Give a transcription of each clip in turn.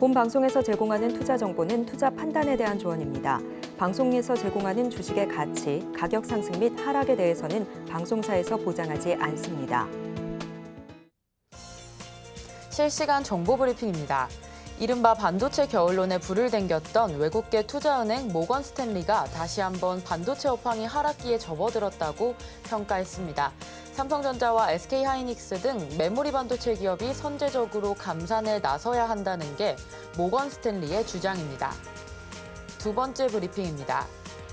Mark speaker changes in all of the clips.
Speaker 1: 본 방송에서 제공하는 투자 정보는 투자 판단에 대한 조언입니다. 방송에서 제공하는 주식의 가치, 가격 상승 및 하락에 대해서는 방송사에서 보장하지 않습니다.
Speaker 2: 실시간 정보 브리핑입니다. 이른바 반도체 겨울론에 불을 댕겼던 외국계 투자은행 모건 스탠리가 다시 한번 반도체 업황이 하락기에 접어들었다고 평가했습니다. 삼성전자와 SK하이닉스 등 메모리 반도체 기업이 선제적으로 감산에 나서야 한다는 게 모건 스탠리의 주장입니다. 두 번째 브리핑입니다.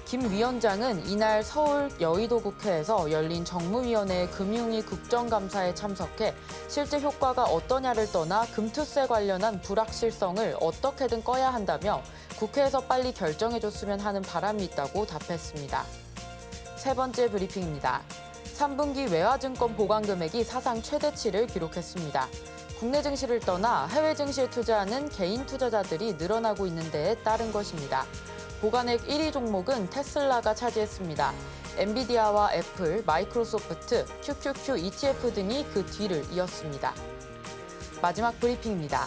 Speaker 2: 김 위원장은 이날 서울 여의도 국회에서 열린 정무위원회 금융위 국정감사에 참석해 실제 효과가 어떠냐를 떠나 금투세 관련한 불확실성을 어떻게든 꺼야 한다며 국회에서 빨리 결정해줬으면 하는 바람이 있다고 답했습니다. 세 번째 브리핑입니다. 3분기 외화증권 보관 금액이 사상 최대치를 기록했습니다. 국내 증시를 떠나 해외 증시에 투자하는 개인 투자자들이 늘어나고 있는 데에 따른 것입니다. 보관액 1위 종목은 테슬라가 차지했습니다. 엔비디아와 애플, 마이크로소프트, QQQ ETF 등이 그 뒤를 이었습니다. 마지막 브리핑입니다.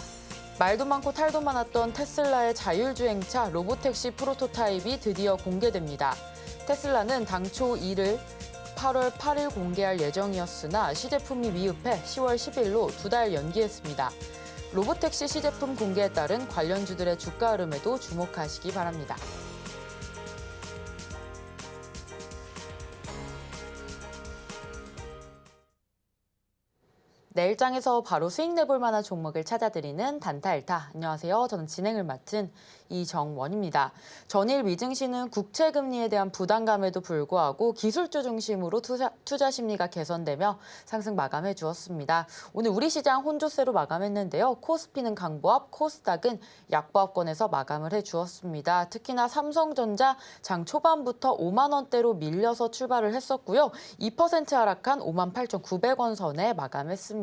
Speaker 2: 말도 많고 탈도 많았던 테슬라의 자율주행차 로보택시 프로토타입이 드디어 공개됩니다. 테슬라는 당초 이를 8월 8일 공개할 예정이었으나 시제품이 미흡해 10월 10일로 2달 연기했습니다. 로보택시 시제품 공개에 따른 관련주들의 주가 흐름에도 주목하시기 바랍니다. 내일장에서 바로 수익 내볼 만한 종목을 찾아드리는 단타일타. 안녕하세요. 저는 진행을 맡은 이정원입니다. 전일 미증시는 국채금리에 대한 부담감에도 불구하고 기술주 중심으로 투자 심리가 개선되며 상승 마감해 주었습니다. 오늘 우리 시장 혼조세로 마감했는데요. 코스피는 강보합, 코스닥은 약보합권에서 마감을 해 주었습니다. 특히나 삼성전자 장 초반부터 5만 원대로 밀려서 출발을 했었고요. 2% 하락한 58,900원 선에 마감했습니다.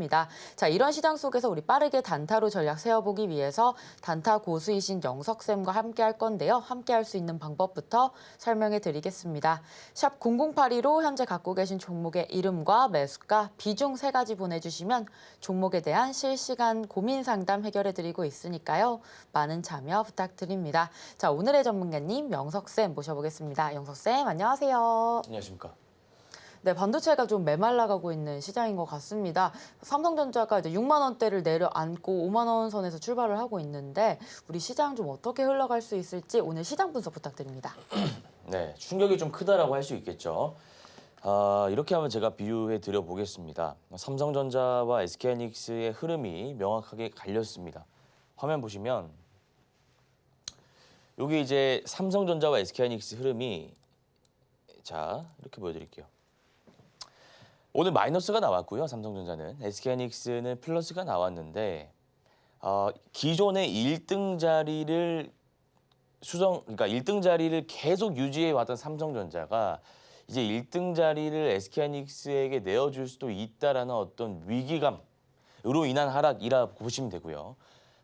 Speaker 2: 자, 이런 시장 속에서 우리 빠르게 단타로 전략 세워보기 위해서 단타 고수이신 영석쌤과 함께 할 건데요. 함께 할 수 있는 방법부터 설명해 드리겠습니다. 샵 0082로 현재 갖고 계신 종목의 이름과 매수가, 비중 3가지 보내주시면 종목에 대한 실시간 고민 상담 해결해 드리고 있으니까요. 많은 참여 부탁드립니다. 자, 오늘의 전문가님 영석쌤 모셔보겠습니다. 영석쌤 안녕하세요.
Speaker 3: 안녕하십니까.
Speaker 2: 네, 반도체가 좀 메말라가고 있는 시장인 것 같습니다. 삼성전자가 이제 6만 원대를 내려앉고 5만 원 선에서 출발을 하고 있는데 우리 시장 좀 어떻게 흘러갈 수 있을지 오늘 시장 분석 부탁드립니다.
Speaker 3: 네, 충격이 좀 크다라고 할 수 있겠죠. 이렇게 한번 제가 비유해 드려 보겠습니다. 삼성전자와 SK하이닉스의 흐름이 명확하게 갈렸습니다. 화면 보시면 여기 이제 삼성전자와 SK하이닉스 흐름이 자 이렇게 보여드릴게요. 오늘 마이너스가 나왔고요. 삼성전자는 SK하이닉스는 플러스가 나왔는데 기존의 1등 자리를 그러니까 1등 자리를 계속 유지해 왔던 삼성전자가 이제 1등 자리를 SK하이닉스에게 내어줄 수도 있다라는 어떤 위기감으로 인한 하락이라 보시면 되고요.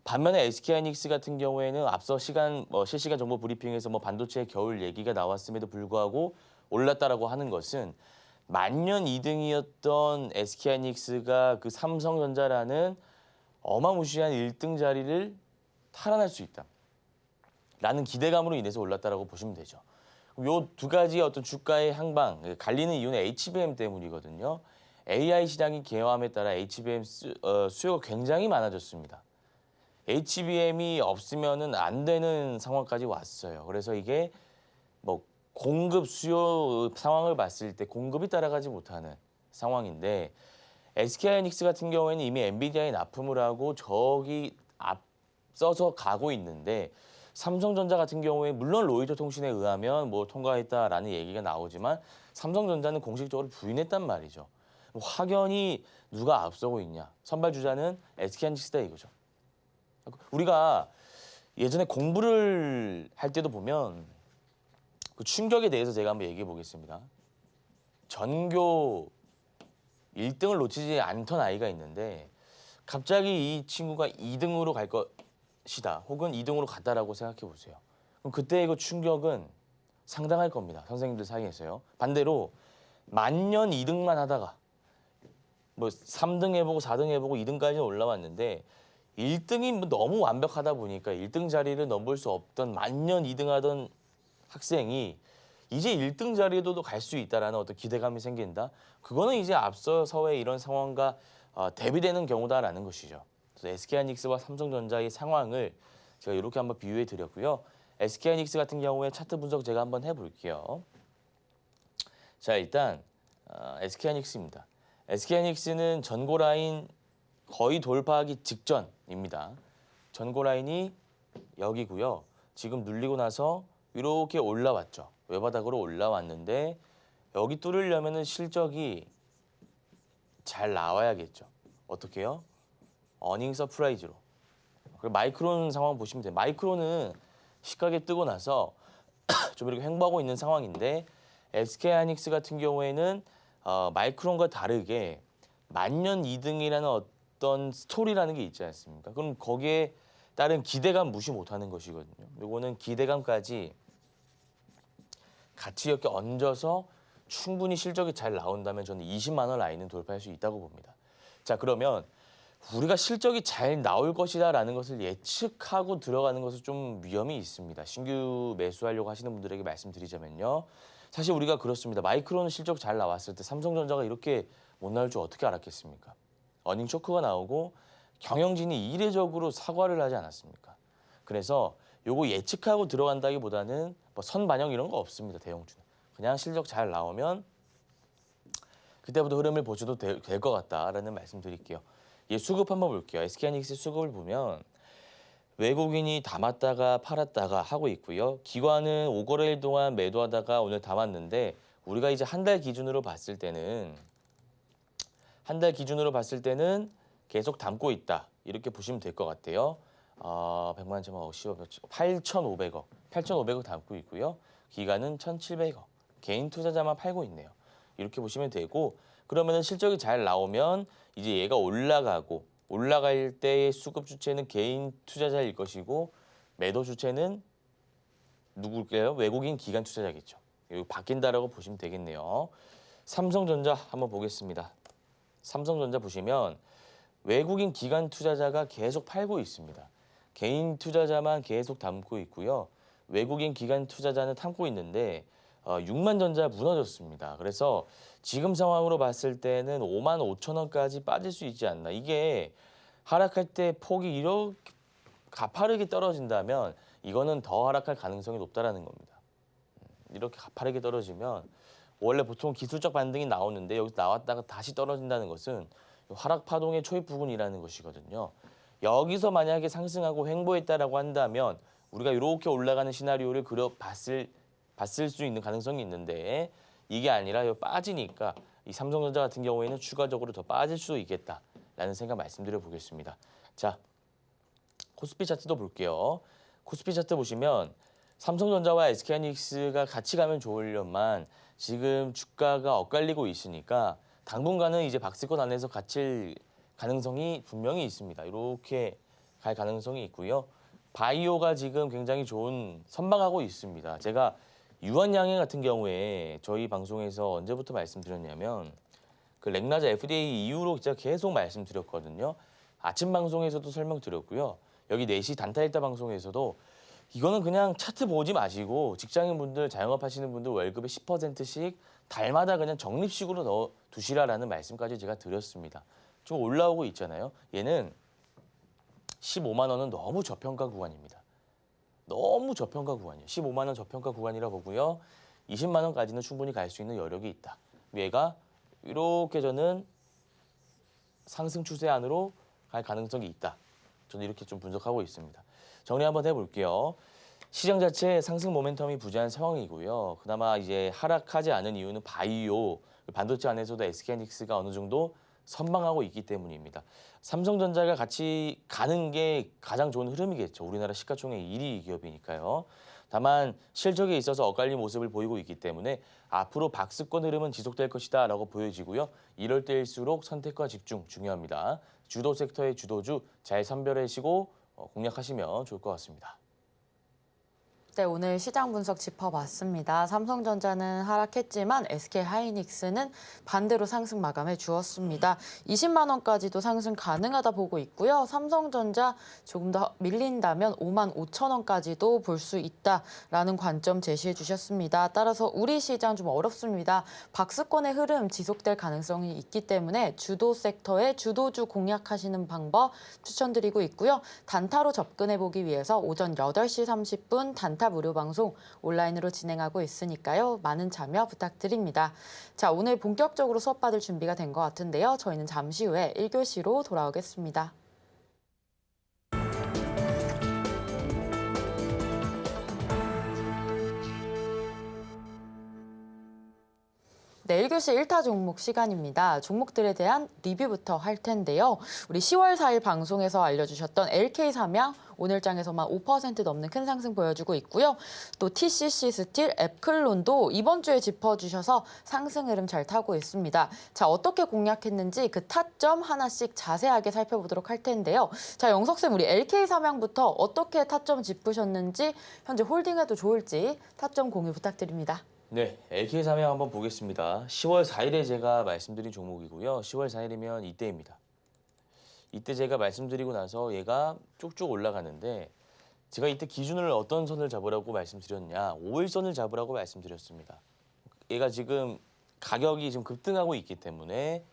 Speaker 3: 반면에 SK하이닉스 같은 경우에는 앞서 실시간 정보 브리핑에서 반도체 겨울 얘기가 나왔음에도 불구하고 올랐다라고 하는 것은 만년 2등이었던 SK하이닉스가 그 삼성전자라는 어마무시한 1등 자리를 탈환할 수 있다. 라는 기대감으로 인해서 올랐다라고 보시면 되죠. 요 두 가지의 어떤 주가의 향방, 갈리는 이유는 HBM 때문이거든요. AI 시장이 개화함에 따라 HBM 수요가 굉장히 많아졌습니다. HBM이 없으면은 안 되는 상황까지 왔어요. 그래서 이게 공급 수요 상황을 봤을 때 공급이 따라가지 못하는 상황인데 SK하이닉스 같은 경우에는 이미 엔비디아에 납품을 하고 저기 앞서서 가고 있는데 삼성전자 같은 경우에 물론 로이터 통신에 의하면 통과했다라는 얘기가 나오지만 삼성전자는 공식적으로 부인했단 말이죠. 확연히 누가 앞서고 있냐. 선발 주자는 SK하이닉스다 이거죠. 우리가 예전에 공부를 할 때도 보면 그 충격에 대해서 제가 한번 얘기해 보겠습니다. 전교 1등을 놓치지 않던 아이가 있는데 갑자기 이 친구가 2등으로 갈 것이다. 혹은 2등으로 갔다라고 생각해 보세요. 그럼 그때의 그 충격은 상당할 겁니다. 선생님들 사이에서요. 반대로 만년 2등만 하다가 3등 해보고 4등 해보고 2등까지는 올라왔는데 1등이 뭐 너무 완벽하다 보니까 1등 자리를 넘볼 수 없던 만년 2등하던 학생이 이제 1등 자리에도 갈 수 있다라는 어떤 기대감이 생긴다. 그거는 이제 앞서서의 이런 상황과 대비되는 경우다라는 것이죠. 그래서 SK하이닉스와 삼성전자의 상황을 제가 이렇게 한번 비유해 드렸고요. SK하이닉스 같은 경우에 차트 분석 제가 한번 해볼게요. 자, 일단 SK하이닉스입니다. SK하이닉스는 전고 라인 거의 돌파하기 직전입니다. 전고 라인이 여기고요. 지금 눌리고 나서 이렇게 올라왔죠. 외바닥으로 올라왔는데 여기 뚫으려면 실적이 잘 나와야겠죠. 어떻게요? 어닝 서프라이즈로. 그리고 마이크론 상황 보시면 돼요. 마이크론은 시가게 뜨고 나서 좀 이렇게 횡보하고 있는 상황인데 SK하이닉스 같은 경우에는 마이크론과 다르게 만년 2등이라는 어떤 스토리라는 게 있지 않습니까? 그럼 거기에 따른 기대감 무시 못하는 것이거든요. 요거는 기대감까지 같이 이렇게 얹어서 충분히 실적이 잘 나온다면 저는 20만 원 라인은 돌파할 수 있다고 봅니다. 자, 그러면 우리가 실적이 잘 나올 것이다라는 것을 예측하고 들어가는 것은 좀 위험이 있습니다. 신규 매수하려고 하시는 분들에게 말씀드리자면요. 사실 우리가 그렇습니다. 마이크론 실적 잘 나왔을 때 삼성전자가 이렇게 못 나올 줄 어떻게 알았겠습니까? 어닝 쇼크가 나오고 경영진이 이례적으로 사과를 하지 않았습니까? 그래서 요거 예측하고 들어간다기보다는 뭐 선반영 이런 거 없습니다. 대형주는. 그냥 실적 잘 나오면 그때부터 흐름을 보셔도 될 것 같다라는 말씀 드릴게요. 수급 한번 볼게요. SK하이닉스 수급을 보면 외국인이 담았다가 팔았다가 하고 있고요. 기관은 5거래일 동안 매도하다가 오늘 담았는데 우리가 이제 한 달 기준으로 봤을 때는 계속 담고 있다. 이렇게 보시면 될 것 같아요. 100만 점 8,500억 담고 있고요. 기간은 1,700억. 개인 투자자만 팔고 있네요. 이렇게 보시면 되고 그러면은 실적이 잘 나오면 이제 얘가 올라갈 때의 수급 주체는 개인 투자자일 것이고 매도 주체는 누굴까요? 외국인 기관 투자자겠죠. 이거 바뀐다라고 보시면 되겠네요. 삼성전자 한번 보겠습니다. 삼성전자 보시면 외국인 기관 투자자가 계속 팔고 있습니다. 개인 투자자만 계속 담고 있고요. 외국인 기관 투자자는 담고 있는데 6만 전자 무너졌습니다. 그래서 지금 상황으로 봤을 때는 5만 5천 원까지 빠질 수 있지 않나. 이게 하락할 때 폭이 이렇게 가파르게 떨어진다면 이거는 더 하락할 가능성이 높다라는 겁니다. 이렇게 가파르게 떨어지면 원래 보통 기술적 반등이 나오는데 여기서 나왔다가 다시 떨어진다는 것은 하락 파동의 초입 부분이라는 것이거든요. 여기서 만약에 상승하고 횡보했다라고 한다면 우리가 이렇게 올라가는 시나리오를 봤을 수 있는 가능성이 있는데 이게 아니라 빠지니까 이 삼성전자 같은 경우에는 추가적으로 더 빠질 수도 있겠다라는 생각 말씀드려 보겠습니다. 자, 코스피 차트도 볼게요. 코스피 차트 보시면 삼성전자와 SK하이닉스가 같이 가면 좋으려만 지금 주가가 엇갈리고 있으니까 당분간은 이제 박스권 안에서 갇힐 가능성이 분명히 있습니다. 이렇게 갈 가능성이 있고요. 바이오가 지금 굉장히 좋은 선방하고 있습니다. 제가 유한양행 같은 경우에 저희 방송에서 언제부터 말씀드렸냐면 그 렉나자 FDA 이후로 제가 계속 말씀드렸거든요. 아침 방송에서도 설명드렸고요. 여기 4시 단타일타 방송에서도 이거는 그냥 차트 보지 마시고 직장인분들, 자영업하시는 분들 월급의 10%씩 달마다 그냥 적립식으로 넣어 두시라라는 말씀까지 제가 드렸습니다. 좀 올라오고 있잖아요. 얘는 15만 원은 너무 저평가 구간입니다. 너무 저평가 구간이에요. 15만 원 저평가 구간이라 보고요. 20만 원까지는 충분히 갈 수 있는 여력이 있다. 얘가 이렇게 저는 상승 추세 안으로 갈 가능성이 있다. 저는 이렇게 좀 분석하고 있습니다. 정리 한번 해볼게요. 시장 자체 상승 모멘텀이 부재한 상황이고요. 그나마 이제 하락하지 않은 이유는 바이오, 반도체 안에서도 SK하이닉스가 어느 정도 선방하고 있기 때문입니다. 삼성전자가 같이 가는 게 가장 좋은 흐름이겠죠. 우리나라 시가총액 1위 기업이니까요. 다만 실적에 있어서 엇갈린 모습을 보이고 있기 때문에 앞으로 박스권 흐름은 지속될 것이다 라고 보여지고요. 이럴 때일수록 선택과 집중 중요합니다. 주도 섹터의 주도주 잘 선별하시고 공략하시면 좋을 것 같습니다.
Speaker 2: 네, 오늘 시장 분석 짚어봤습니다. 삼성전자는 하락했지만 SK하이닉스는 반대로 상승 마감해 주었습니다. 20만 원까지도 상승 가능하다 보고 있고요. 삼성전자 조금 더 밀린다면 5만 5천 원까지도 볼 수 있다라는 관점 제시해 주셨습니다. 따라서 우리 시장 좀 어렵습니다. 박스권의 흐름 지속될 가능성이 있기 때문에 주도 섹터의 주도주 공략하시는 방법 추천드리고 있고요. 단타로 접근해 보기 위해서 오전 8시 30분 단타 무료 방송 온라인으로 진행하고 있으니까요. 많은 참여 부탁드립니다. 자, 오늘 본격적으로 수업 받을 준비가 된 것 같은데요. 저희는 잠시 후에 1교시로 돌아오겠습니다. 네, 1교시 1타 종목 시간입니다. 종목들에 대한 리뷰부터 할 텐데요. 우리 10월 4일 방송에서 알려주셨던 LK삼양 오늘장에서만 5% 넘는 큰 상승 보여주고 있고요. 또 TCC 스틸, 앱클론도 이번 주에 짚어주셔서 상승 흐름 잘 타고 있습니다. 자, 어떻게 공략했는지 그 타점 하나씩 자세하게 살펴보도록 할 텐데요. 자, 영석쌤, 우리 LK삼양부터 어떻게 타점 짚으셨는지, 현재 홀딩해도 좋을지 타점 공유 부탁드립니다.
Speaker 3: 네, LK삼양 한번 보겠습니다. 10월 4일에 제가 말씀드린 종목이고요. 10월 4일이면 이때입니다. 이때 제가 말씀드리고 나서 얘가 쭉쭉 올라가는데 제가 이때 기준을 어떤 선을 잡으라고 말씀드렸냐, 5일선을 잡으라고 말씀드렸습니다. 얘가 지금 가격이 지금 급등하고 있기 때문에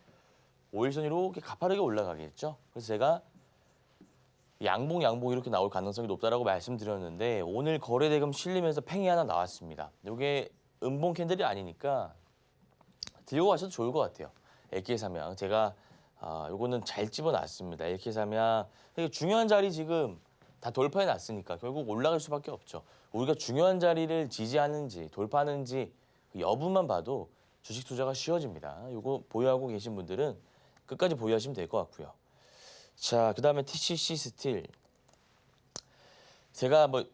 Speaker 3: 5일선이 이렇게 가파르게 올라가겠죠. 그래서 제가 양봉 이렇게 나올 가능성이 높다라고 말씀드렸는데 오늘 거래대금 실리면서 팽이 하나 나왔습니다. 이게 음봉 캔들이 아니니까 들고 가셔도 좋을 것 같아요. LK삼양 제가 요거는 잘 집어놨습니다. LK삼양 중요한 자리 지금 다 돌파해 놨으니까 결국 올라갈 수밖에 없죠. 우리가 중요한 자리를 지지하는지 돌파하는지 그 여부만 봐도 주식 투자가 쉬워집니다. 요거 보유하고 계신 분들은 끝까지 보유하시면 될 것 같고요. 자, 그다음에 TCC 스틸 제가 뭐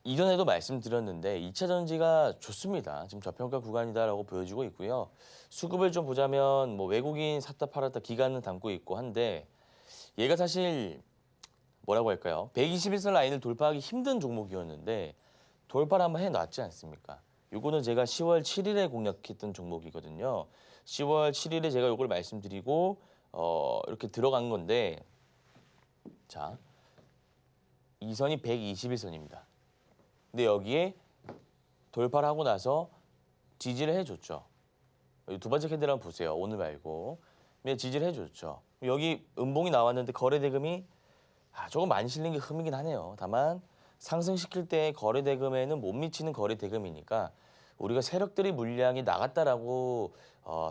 Speaker 3: 이전에도 말씀드렸는데 2차 전지가 좋습니다. 지금 저평가 구간이다라고 보여지고 있고요. 수급을 좀 보자면 뭐 외국인 샀다 팔았다 기간은 담고 있고 한데 얘가 사실 뭐라고 할까요? 121선 라인을 돌파하기 힘든 종목이었는데 돌파를 한번 해놨지 않습니까? 요거는 제가 10월 7일에 공략했던 종목이거든요. 10월 7일에 제가 요걸 말씀드리고 이렇게 들어간 건데 자, 이 선이 121선입니다. 근데 여기에 돌파를 하고 나서 지지를 해줬죠. 여기 두 번째 캔들 한번 보세요. 오늘 말고. 지지를 해줬죠. 여기 음봉이 나왔는데 거래대금이 조금 많이 실린 게 흠이긴 하네요. 다만 상승시킬 때 거래대금에는 못 미치는 거래대금이니까 우리가 세력들이 물량이 나갔다라고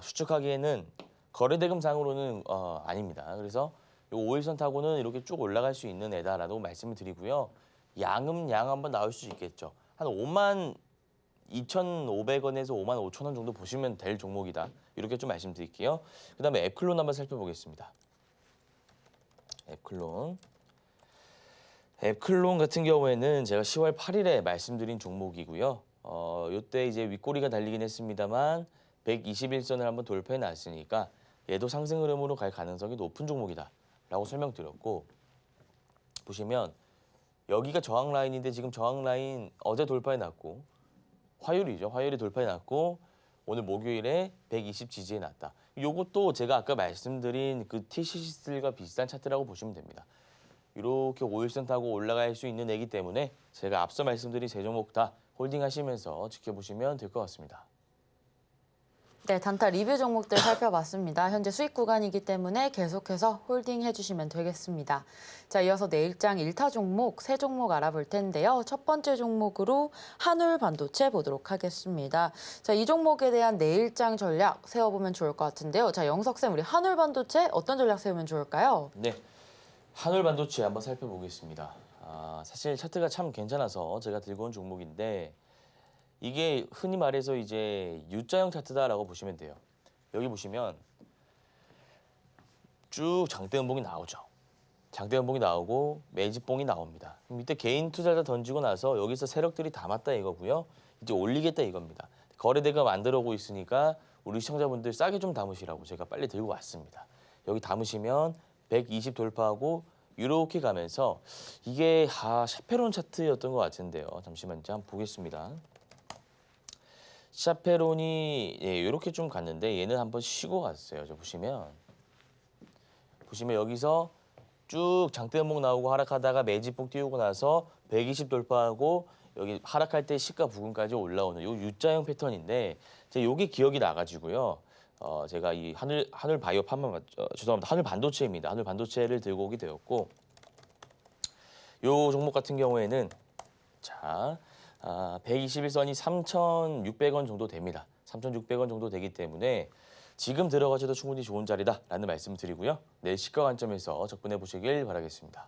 Speaker 3: 추측하기에는 거래대금 상으로는 아닙니다. 그래서 요 5일선 타고는 이렇게 쭉 올라갈 수 있는 애다라고 말씀을 드리고요. 양 한번 나올 수 있겠죠. 한 5만 2,500원에서 5만 5천 원 정도 보시면 될 종목이다. 이렇게 좀 말씀드릴게요. 그다음에 앱클론 한번 살펴보겠습니다. 앱클론 같은 경우에는 제가 10월 8일에 말씀드린 종목이고요. 이때 이제 윗꼬리가 달리긴 했습니다만 121선을 한번 돌파해 놨으니까 얘도 상승 흐름으로 갈 가능성이 높은 종목이다라고 설명드렸고 보시면 여기가 저항 라인인데 지금 저항 라인 어제 돌파해 놨고 화요일이죠. 화요일에 돌파해 놨고 오늘 목요일에 120 지지해 놨다. 요것도 제가 아까 말씀드린 그 TCC들과 비슷한 차트라고 보시면 됩니다. 이렇게 5일선 타고 올라갈 수 있는 애기 때문에 제가 앞서 말씀드린 세 종목 다 홀딩하시면서 지켜보시면 될 것 같습니다.
Speaker 2: 네, 단타 리뷰 종목들 살펴봤습니다. 현재 수익 구간이기 때문에 계속해서 홀딩 해주시면 되겠습니다. 자, 이어서 내일장 1타 종목, 세 종목 알아볼 텐데요. 첫 번째 종목으로 한울반도체 보도록 하겠습니다. 자, 이 종목에 대한 내일장 전략 세워보면 좋을 것 같은데요. 자, 영석쌤, 우리 한울반도체 어떤 전략 세우면 좋을까요?
Speaker 3: 네, 한울반도체 한번 살펴보겠습니다. 사실 차트가 참 괜찮아서 제가 들고 온 종목인데 이게 흔히 말해서 이제 U자형 차트다라고 보시면 돼요. 여기 보시면 쭉 장대 음봉이 나오죠. 장대 음봉이 나오고 매집봉이 나옵니다. 밑에 개인 투자자 던지고 나서 여기서 세력들이 담았다 이거고요. 이제 올리겠다 이겁니다. 거래대금 안 들어오고 있으니까 우리 시청자분들 싸게 좀 담으시라고 제가 빨리 들고 왔습니다. 여기 담으시면 120 돌파하고 이렇게 가면서 이게 샤페론 차트였던 것 같은데요. 잠시만요. 한번 보겠습니다. 샤페론이 이렇게 좀 갔는데 얘는 한번 쉬고 갔어요. 보시면 여기서 쭉 장대음목 나오고 하락하다가 매집폭 띄우고 나서 120 돌파하고 여기 하락할 때 시가 부근까지 올라오는 요 U자형 패턴인데 요게 기억이 나가지고요. 제가 이 하늘 바이오 판만 죄송합니다. 하늘 반도체입니다. 하늘 반도체를 들고 오게 되었고 요 종목 같은 경우에는 자 121선이 3,600원 정도 됩니다. 3,600원 정도 되기 때문에 지금 들어가셔도 충분히 좋은 자리다라는 말씀을 드리고요. 내일 시가 관점에서 접근해 보시길 바라겠습니다.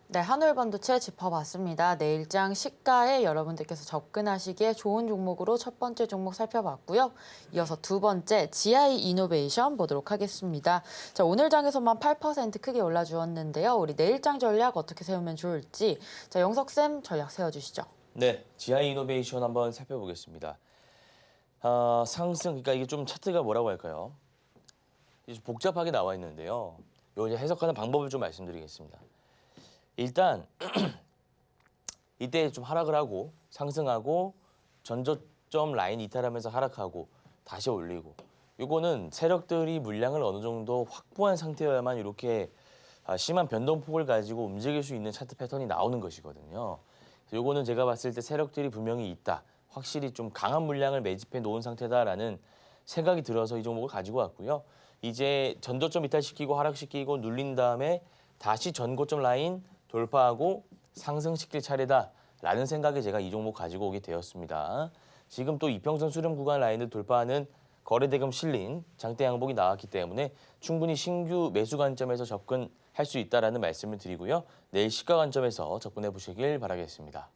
Speaker 2: 네, 한울반도체 짚어봤습니다. 내일장 시가에 여러분들께서 접근하시기에 좋은 종목으로 첫 번째 종목 살펴봤고요. 이어서 두 번째 GI 이노베이션 보도록 하겠습니다. 자, 오늘 장에서만 8% 크게 올라주었는데요. 우리 내일장 전략 어떻게 세우면 좋을지 자, 영석쌤 전략 세워주시죠.
Speaker 3: 네, GI 이노베이션 한번 살펴보겠습니다. 상승, 그러니까 이게 좀 차트가 뭐라고 할까요? 좀 복잡하게 나와 있는데요. 요 이제 해석하는 방법을 좀 말씀드리겠습니다. 일단 이때 좀 하락을 하고 상승하고 전저점 라인 이탈하면서 하락하고 다시 올리고 요거는 세력들이 물량을 어느 정도 확보한 상태여야만 이렇게 심한 변동폭을 가지고 움직일 수 있는 차트 패턴이 나오는 것이거든요. 요거는 제가 봤을 때 세력들이 분명히 있다. 확실히 좀 강한 물량을 매집해 놓은 상태다라는 생각이 들어서 이 종목을 가지고 왔고요. 이제 전저점 이탈시키고 하락시키고 눌린 다음에 다시 전고점 라인 돌파하고 상승시킬 차례다라는 생각에 제가 이 종목 가지고 오게 되었습니다. 지금 또 이평선 수렴 구간 라인을 돌파하는 거래대금 실린 장대 양봉이 나왔기 때문에 충분히 신규 매수 관점에서 접근할 수 있다라는 말씀을 드리고요. 내일 시가 관점에서 접근해 보시길 바라겠습니다.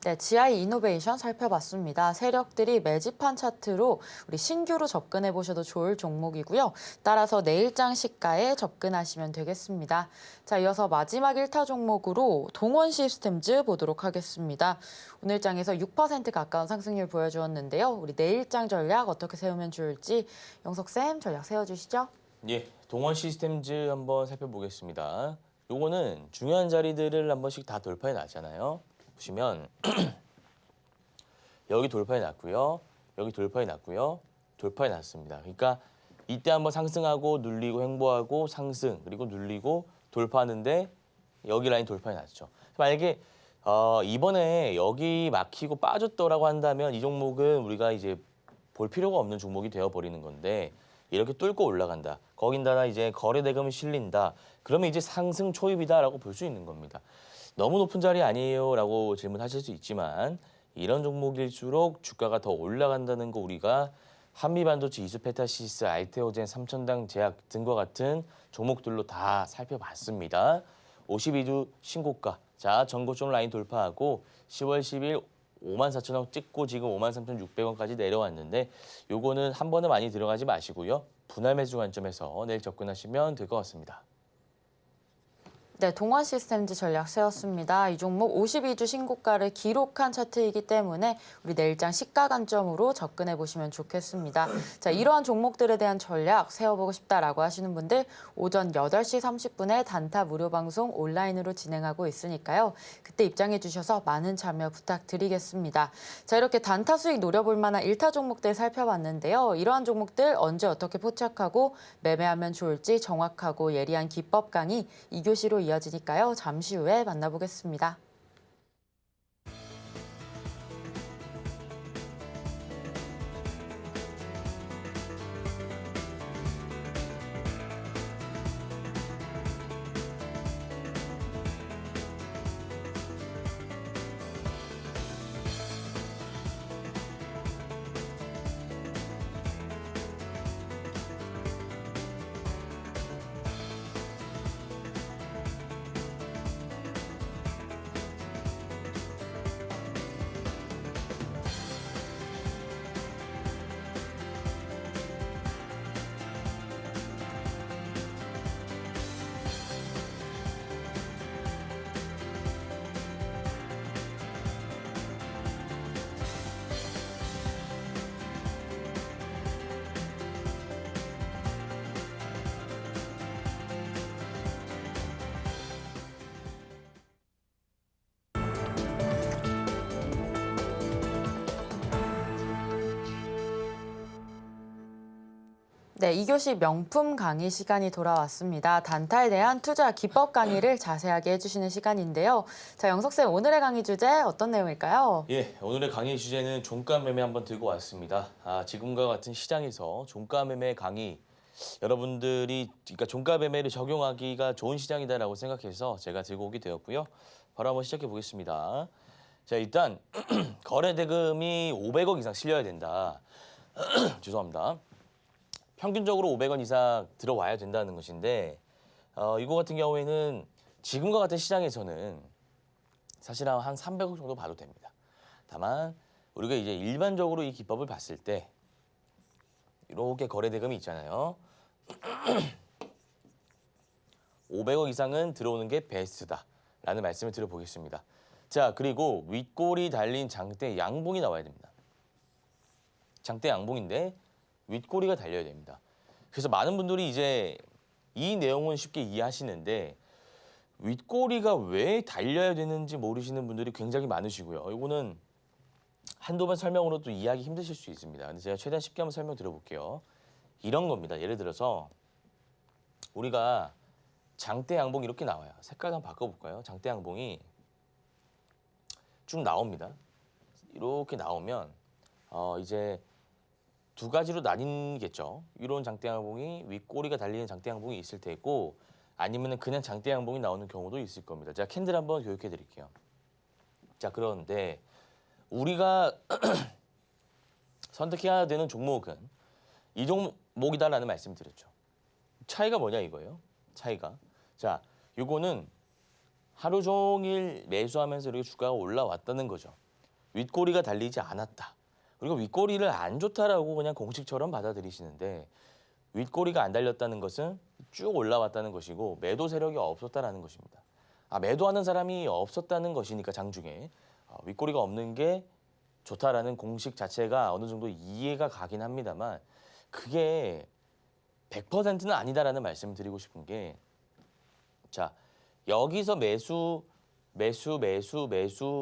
Speaker 2: 네, GI 이노베이션 살펴봤습니다. 세력들이 매집한 차트로 우리 신규로 접근해 보셔도 좋을 종목이고요. 따라서 내일장 시가에 접근하시면 되겠습니다. 자, 이어서 마지막 1타 종목으로 동원 시스템즈 보도록 하겠습니다. 오늘 장에서 6% 가까운 상승률 보여주었는데요. 우리 내일장 전략 어떻게 세우면 좋을지 영석쌤 전략 세워주시죠.
Speaker 3: 예, 동원 시스템즈 한번 살펴보겠습니다. 요거는 중요한 자리들을 한 번씩 다 돌파해 놨잖아요. 보시면 여기 돌파해 놨고요. 여기 돌파해 놨고요. 돌파해 놨습니다. 그러니까 이때 한번 상승하고 눌리고 횡보하고 상승 그리고 눌리고 돌파하는데 여기 라인 돌파해 놨죠. 만약에 이번에 여기 막히고 빠졌더라고 한다면 이 종목은 우리가 이제 볼 필요가 없는 종목이 되어 버리는 건데 이렇게 뚫고 올라간다. 거긴다나 이제 거래대금이 실린다. 그러면 이제 상승 초입이다라고 볼 수 있는 겁니다. 너무 높은 자리 아니에요? 라고 질문하실 수 있지만 이런 종목일수록 주가가 더 올라간다는 거 우리가 한미반도체, 이수페타시스, 알테오젠, 삼천당 제약 등과 같은 종목들로 다 살펴봤습니다. 52주 신고가, 자 전고점 라인 돌파하고 10월 10일 54,000원 찍고 지금 53,600원까지 내려왔는데 요거는 한 번에 많이 들어가지 마시고요. 분할 매수 관점에서 내일 접근하시면 될 것 같습니다.
Speaker 2: 네, 동원 시스템즈 전략 세웠습니다. 이 종목 52주 신고가를 기록한 차트이기 때문에 우리 내일장 시가 관점으로 접근해 보시면 좋겠습니다. 자, 이러한 종목들에 대한 전략 세워보고 싶다라고 하시는 분들 오전 8시 30분에 단타 무료 방송 온라인으로 진행하고 있으니까요. 그때 입장해 주셔서 많은 참여 부탁드리겠습니다. 자, 이렇게 단타 수익 노려볼 만한 1타 종목들 살펴봤는데요. 이러한 종목들 언제 어떻게 포착하고 매매하면 좋을지 정확하고 예리한 기법 강의 2교시로 이어지니까요. 잠시 후에 만나보겠습니다. 네, 2교시 명품 강의 시간이 돌아왔습니다. 단타에 대한 투자 기법 강의를 자세하게 해주시는 시간인데요. 자, 영석쌤, 오늘의 강의 주제 어떤 내용일까요?
Speaker 3: 예, 오늘의 강의 주제는 종가 매매 한번 들고 왔습니다. 지금과 같은 시장에서 종가 매매 강의 여러분들이 그러니까 종가 매매를 적용하기가 좋은 시장이다라고 생각해서 제가 들고 오게 되었고요. 바로 한번 시작해 보겠습니다. 자, 일단 거래 대금이 500억 이상 실려야 된다. 죄송합니다. 평균적으로 500원 이상 들어와야 된다는 것인데 이거 같은 경우에는 지금과 같은 시장에서는 사실 한 300억 정도 봐도 됩니다. 다만 우리가 이제 일반적으로 이 기법을 봤을 때 이렇게 거래 대금이 있잖아요. 500억 이상은 들어오는 게 베스트다라는 말씀을 드려보겠습니다. 자, 그리고 윗골이 달린 장대 양봉이 나와야 됩니다. 장대 양봉인데 윗꼬리가 달려야 됩니다. 그래서 많은 분들이 이제 이 내용은 쉽게 이해하시는데 윗꼬리가 왜 달려야 되는지 모르시는 분들이 굉장히 많으시고요. 이거는 한두 번 설명으로도 이해하기 힘드실 수 있습니다. 근데 제가 최대한 쉽게 한번 설명드려볼게요. 이런 겁니다. 예를 들어서 우리가 장대 양봉 이렇게 나와요. 색깔 한번 바꿔볼까요? 장대 양봉이 쭉 나옵니다. 이렇게 나오면 이제 두 가지로 나뉘겠죠. 이런 장대 양봉이 윗꼬리가 달리는 장대 양봉이 있을 테고 아니면 그냥 장대 양봉이 나오는 경우도 있을 겁니다. 제가 캔들 한번 교육해 드릴게요. 자, 그런데 우리가 선택해야 되는 종목은 이 종목이다라는 말씀을 드렸죠. 차이가 뭐냐 이거예요. 차이가. 자, 요거는 하루 종일 매수하면서 이렇게 주가가 올라왔다는 거죠. 윗꼬리가 달리지 않았다. 그리고 윗꼬리를 안 좋다라고 그냥 공식처럼 받아들이시는데 윗꼬리가 안 달렸다는 것은 쭉 올라왔다는 것이고 매도 세력이 없었다라는 것입니다. 매도하는 사람이 없었다는 것이니까 장중에 윗꼬리가 없는 게 좋다라는 공식 자체가 어느 정도 이해가 가긴 합니다만 그게 100%는 아니다라는 말씀을 드리고 싶은 게 자, 여기서 매수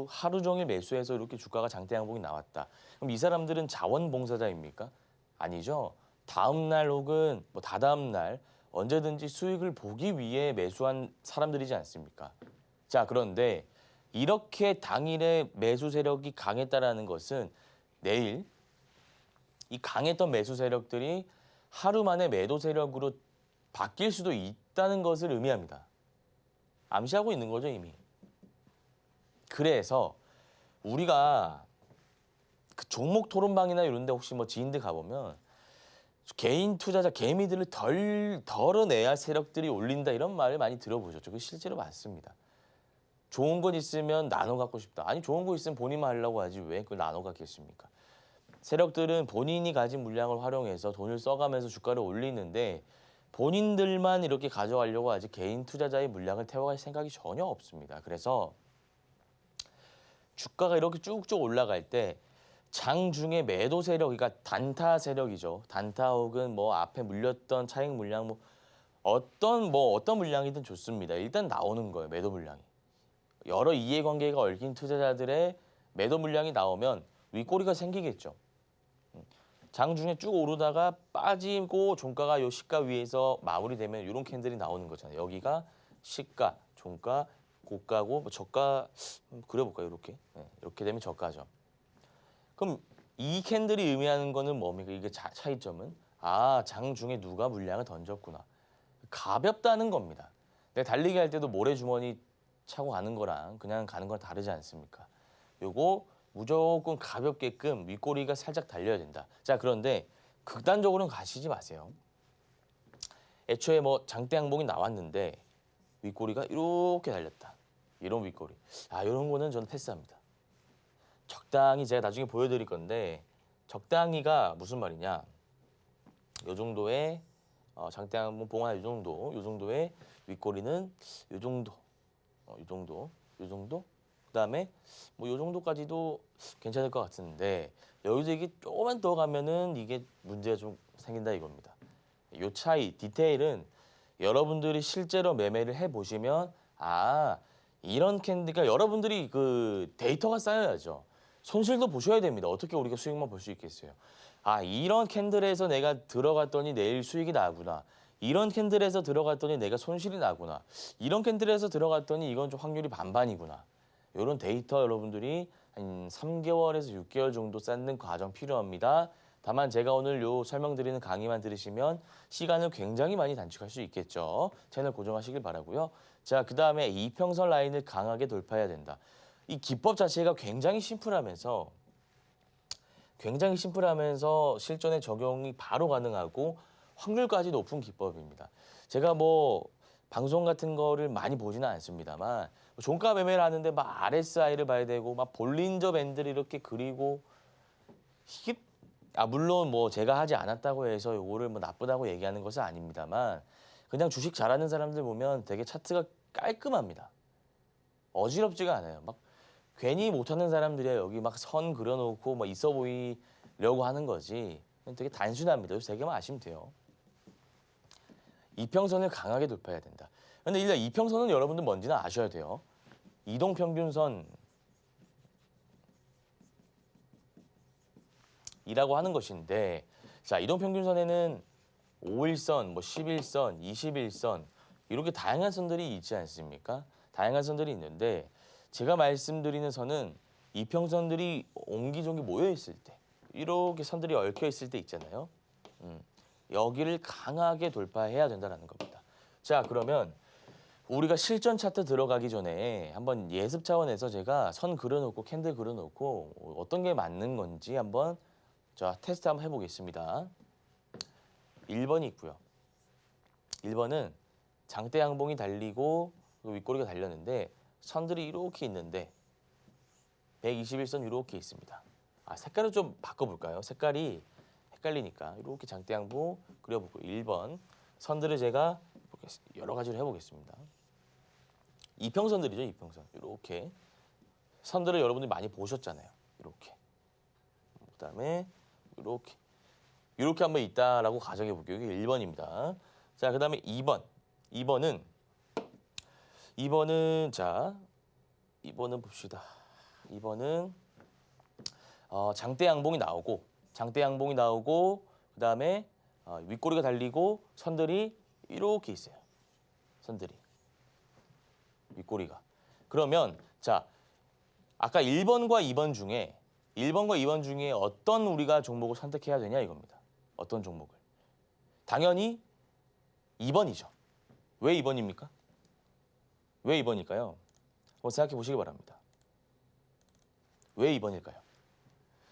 Speaker 3: 하루 종일 매수해서 이렇게 주가가 장대 양봉이 나왔다. 그럼 이 사람들은 자원봉사자입니까? 아니죠. 다음 날 혹은 뭐 다다음 날 언제든지 수익을 보기 위해 매수한 사람들이지 않습니까? 자, 그런데 이렇게 당일에 매수 세력이 강했다라는 것은 내일 이 강했던 매수 세력들이 하루 만에 매도 세력으로 바뀔 수도 있다는 것을 의미합니다. 암시하고 있는 거죠, 이미. 그래서 우리가 그 종목 토론방이나 이런 데 혹시 뭐 지인들 가보면 개인 투자자, 개미들을 덜어내야 세력들이 올린다 이런 말을 많이 들어보셨죠. 그게 실제로 맞습니다. 좋은 것 있으면 나눠 갖고 싶다. 아니 좋은 거 있으면 본인만 하려고 하지 왜 그걸 나눠 갖겠습니까? 세력들은 본인이 가진 물량을 활용해서 돈을 써가면서 주가를 올리는데 본인들만 이렇게 가져가려고 하지 개인 투자자의 물량을 태워갈 생각이 전혀 없습니다. 그래서 주가가 이렇게 쭉쭉 올라갈 때 장중에 매도 세력, 그러니까 단타 세력이죠. 단타 혹은 뭐 앞에 물렸던 차익 물량 뭐 어떤 물량이든 좋습니다. 일단 나오는 거예요. 매도 물량이. 여러 이해관계가 얽힌 투자자들의 매도 물량이 나오면 윗꼬리가 생기겠죠. 장중에 쭉 오르다가 빠지고 종가가 요 시가 위에서 마무리되면 이런 캔들이 나오는 거잖아요. 여기가 시가, 종가, 고가고 뭐 저가 그려볼까요? 이렇게. 네, 이렇게 되면 저가죠. 그럼 이 캔들이 의미하는 거는 뭡니까? 이게 차이점은 장중에 누가 물량을 던졌구나. 가볍다는 겁니다. 내가 달리기 할 때도 모래주머니 차고 가는 거랑 그냥 가는 거랑 다르지 않습니까? 요거 무조건 가볍게끔 윗꼬리가 살짝 달려야 된다. 자, 그런데 극단적으로는 가시지 마세요. 애초에 뭐 장대 양봉이 나왔는데 윗꼬리가 이렇게 달렸다. 이런 윗꼬리. 이런 거는 저는 패스합니다. 적당히 제가 나중에 보여드릴 건데 적당히가 무슨 말이냐. 요 정도의 장대 양봉 봉화 요 정도의 윗꼬리는 요 정도. 요 정도. 그다음에 뭐 요 정도까지도 괜찮을 것 같은데 여기서 이게 조금만 더 가면은 이게 문제가 좀 생긴다 이겁니다. 요 차이, 디테일은 여러분들이 실제로 매매를 해보시면 이런 캔디가 여러분들이 그 데이터가 쌓여야죠. 손실도 보셔야 됩니다. 어떻게 우리가 수익만 볼 수 있겠어요. 아, 이런 캔들에서 내가 들어갔더니 내일 수익이 나구나. 이런 캔들에서 들어갔더니 내가 손실이 나구나. 이런 캔들에서 들어갔더니 이건 좀 확률이 반반이구나. 이런 데이터 여러분들이 한 3개월에서 6개월 정도 쌓는 과정 필요합니다. 다만 제가 오늘 요 설명드리는 강의만 들으시면 시간을 굉장히 많이 단축할 수 있겠죠. 채널 고정하시길 바라고요. 자, 그다음에 이평선 라인을 강하게 돌파해야 된다. 이 기법 자체가 굉장히 심플하면서 실전에 적용이 바로 가능하고 확률까지 높은 기법입니다. 제가 뭐 방송 같은 거를 많이 보지는 않습니다만 종가 매매를 하는데 막 RSI를 봐야 되고 막 볼린저 밴드를 이렇게 그리고 이게 물론 뭐 제가 하지 않았다고 해서 요거를 뭐 나쁘다고 얘기하는 것은 아닙니다만 그냥 주식 잘하는 사람들 보면 되게 차트가 깔끔합니다. 어지럽지가 않아요. 막 괜히 못하는 사람들이야 여기 막 선 그려놓고 뭐 있어 보이려고 하는 거지. 되게 단순합니다. 세 개만 아시면 돼요. 이평선을 강하게 돌파해야 된다. 근데 일단 이평선은 여러분들 뭔지는 아셔야 돼요. 이동평균선이라고 하는 것인데, 자, 이동평균선에는 5일선, 뭐 11선, 21선 이렇게 다양한 선들이 있지 않습니까? 다양한 선들이 있는데 제가 말씀드리는 선은 이평선들이 옹기종기 모여 있을 때 이렇게 선들이 얽혀 있을 때 있잖아요. 여기를 강하게 돌파해야 된다는 겁니다. 자, 그러면 우리가 실전 차트 들어가기 전에 한번 예습 차원에서 제가 선 그려놓고 캔들 그려놓고 어떤 게 맞는 건지 한번 테스트 한번 해보겠습니다. 1번이 있고요. 1번은 장대 양봉이 달리고 윗꼬리가 달렸는데 선들이 이렇게 있는데 121선 이렇게 있습니다. 색깔을 좀 바꿔볼까요? 색깔이 헷갈리니까 이렇게 장대 양봉 그려보고 1번 선들을 제가 여러 가지로 해보겠습니다. 이평선들이죠. 이평선 이렇게 선들을 여러분들이 많이 보셨잖아요. 이렇게 그다음에 이렇게 한번 있다라고 가정해 볼게요. 이게 1번입니다. 자, 그다음에 2번. 2번은 봅시다. 2번은 장대 양봉이 나오고 그다음에 윗꼬리가 달리고 선들이 이렇게 있어요. 선들이 윗꼬리가. 그러면 자, 아까 1번과 2번 중에 어떤 우리가 종목을 선택해야 되냐 이겁니다. 어떤 종목을? 당연히 2번이죠. 왜 2번입니까? 왜 2번일까요? 한번 생각해 보시기 바랍니다. 왜 2번일까요?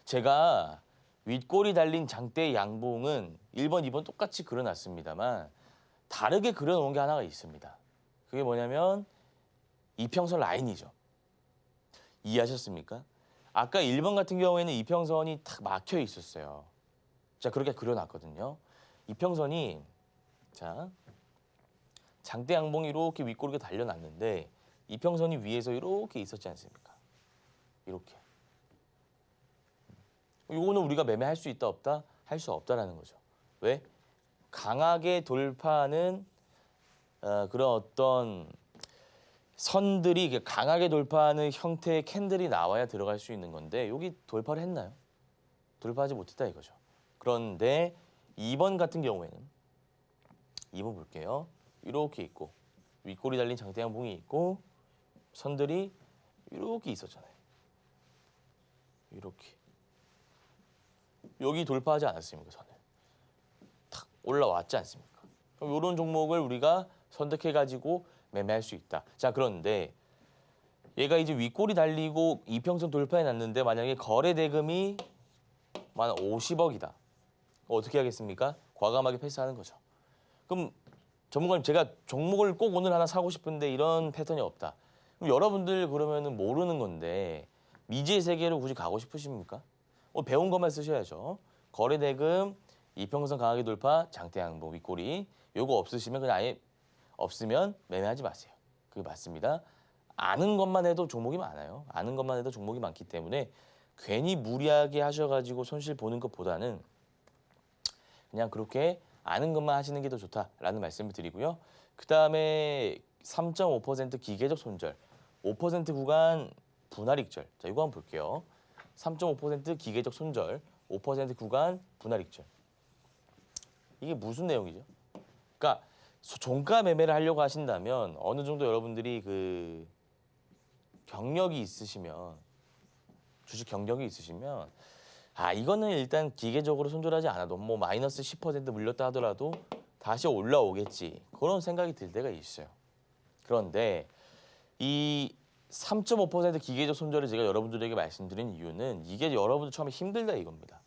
Speaker 3: 제가 윗꼬리 달린 장대 양봉은 1번, 2번 똑같이 그려놨습니다만 다르게 그려놓은 게 하나가 있습니다. 그게 뭐냐면 이평선 라인이죠. 이해하셨습니까? 아까 1번 같은 경우에는 이평선이 탁 막혀 있었어요. 자, 그렇게 그려놨거든요. 이평선이 자, 장대 양봉이 이렇게 윗꼬리가 달려놨는데 이평선이 위에서 이렇게 있었지 않습니까? 이렇게. 이거는 우리가 매매할 수 있다 없다? 할 수 없다라는 거죠. 왜? 강하게 돌파하는 그런 어떤 선들이 강하게 돌파하는 형태의 캔들이 나와야 들어갈 수 있는 건데 여기 돌파를 했나요? 돌파하지 못했다 이거죠. 그런데 2번 같은 경우에는 2번 볼게요. 이렇게 있고 윗꼬리 달린 장대 양봉이 있고 선들이 이렇게 있었잖아요. 이렇게. 여기 돌파하지 않았습니까? 선을. 탁 올라왔지 않습니까? 그럼 이런 종목을 우리가 선택해가지고 매매할 수 있다. 자, 그런데 얘가 이제 윗꼬리 달리고 이평선 돌파해놨는데 만약에 거래 대금이 만 50억이다. 어떻게 하겠습니까? 과감하게 패스하는 거죠. 그럼 전문가님 제가 종목을 꼭 오늘 하나 사고 싶은데 이런 패턴이 없다. 그럼 여러분들 그러면은 모르는 건데 미지의 세계로 굳이 가고 싶으십니까? 배운 것만 쓰셔야죠. 거래 대금, 이평선 강하게 돌파, 장대 양봉, 윗꼬리. 요거 없으시면 그냥 아예 없으면 매매하지 마세요. 그게 맞습니다. 아는 것만 해도 종목이 많아요. 아는 것만 해도 종목이 많기 때문에 괜히 무리하게 하셔가지고 손실 보는 것보다는 그냥 그렇게 아는 것만 하시는 게 더 좋다라는 말씀을 드리고요. 그 다음에 3.5% 기계적 손절, 5% 구간 분할 익절. 자, 이거 한번 볼게요. 3.5% 기계적 손절, 5% 구간 분할익절. 이게 무슨 내용이죠? 그러니까 종가 매매를 하려고 하신다면 어느 정도 여러분들이 그 경력이 있으시면 주식 경력이 있으시면 이거는 일단 기계적으로 손절하지 않아도 뭐 마이너스 10% 물렸다 하더라도 다시 올라오겠지 그런 생각이 들 때가 있어요. 그런데 이 3.5% 기계적 손절을 제가 여러분들에게 말씀드린 이유는 이게 여러분들 처음에 힘들다 이겁니다.